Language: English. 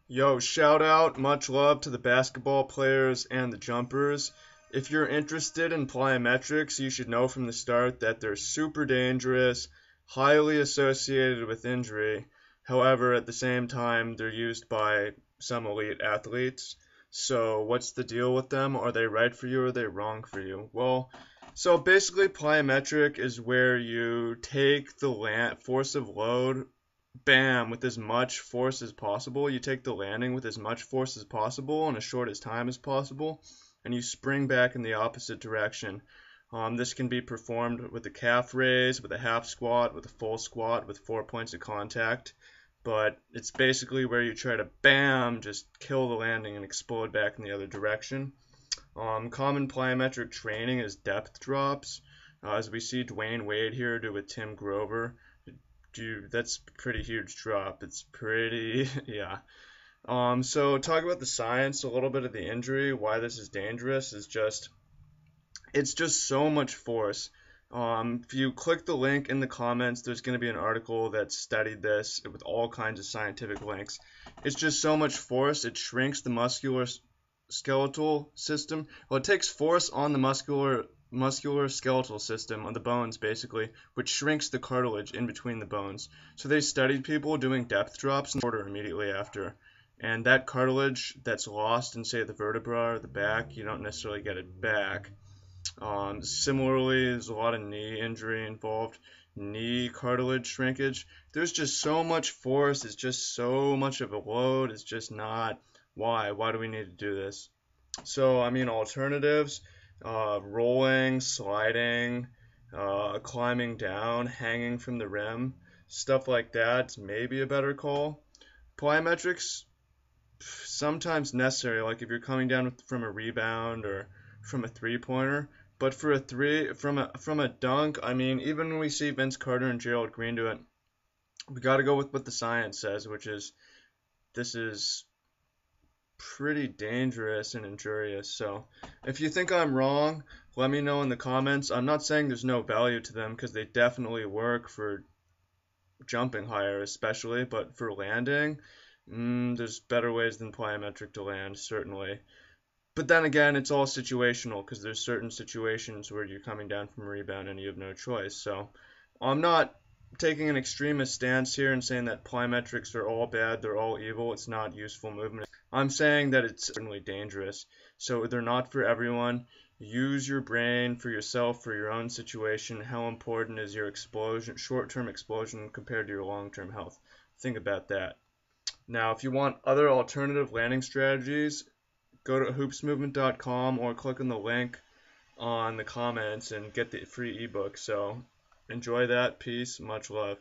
Yo, shout out, much love to the basketball players and the jumpers. If you're interested in plyometrics, you should know from the start that they're super dangerous, highly associated with injury. However, at the same time, they're used by some elite athletes. So, what's the deal with them? Are they right for you or are they wrong for you? Well, so basically, plyometric is where you take the force of load bam, with as much force as possible. You take the landing with as much force as possible in as short as time as possible, and you spring back in the opposite direction. This can be performed with a calf raise, with a half squat, with a full squat, with 4 points of contact. But it's basically where you try to bam, just kill the landing and explode back in the other direction. Common plyometric training is depth drops, as we see Dwayne Wade here do with Tim Grover. Dude, that's a pretty huge drop. It's pretty, yeah. So talk about the science, a little bit of the injury, why this is dangerous is just, it's just so much force. If you click the link in the comments, there's going to be an article that studied this with all kinds of scientific links. It's just so much force, it shrinks the muscular skeletal system. Well, it takes force on the muscular skeletal system on the bones basically, which shrinks the cartilage in between the bones. So they studied people doing depth drops in order immediately after. And that cartilage that's lost in, say, the vertebra or the back, you don't necessarily get it back. Similarly, there's a lot of knee injury involved, knee cartilage shrinkage. There's just so much force, it's just so much of a load, it's just not. Why? Why do we need to do this? So, I mean, alternatives, rolling, sliding, climbing down, hanging from the rim, stuff like that's maybe a better call. Plyometrics, sometimes necessary, like if you're coming down from a rebound or from a three-pointer. But for a from a dunk, I mean, even when we see Vince Carter and Gerald Green do it, we got to go with what the science says, which is this is pretty dangerous and injurious. So if you think I'm wrong, let me know in the comments. I'm not saying there's no value to them because they definitely work for jumping higher, especially, but for landing, there's better ways than plyometric to land, certainly. But then again, it's all situational because there's certain situations where you're coming down from a rebound and you have no choice. So I'm not taking an extremist stance here and saying that plyometrics are all bad, they're all evil, it's not useful movement. I'm saying that it's certainly dangerous. So they're not for everyone. Use your brain for yourself, for your own situation. How important is your explosion, short-term explosion compared to your long-term health? Think about that. Now, if you want other alternative landing strategies, go to hoopsmovement.com or click on the link on the comments and get the free ebook. So enjoy that. Peace. Much love.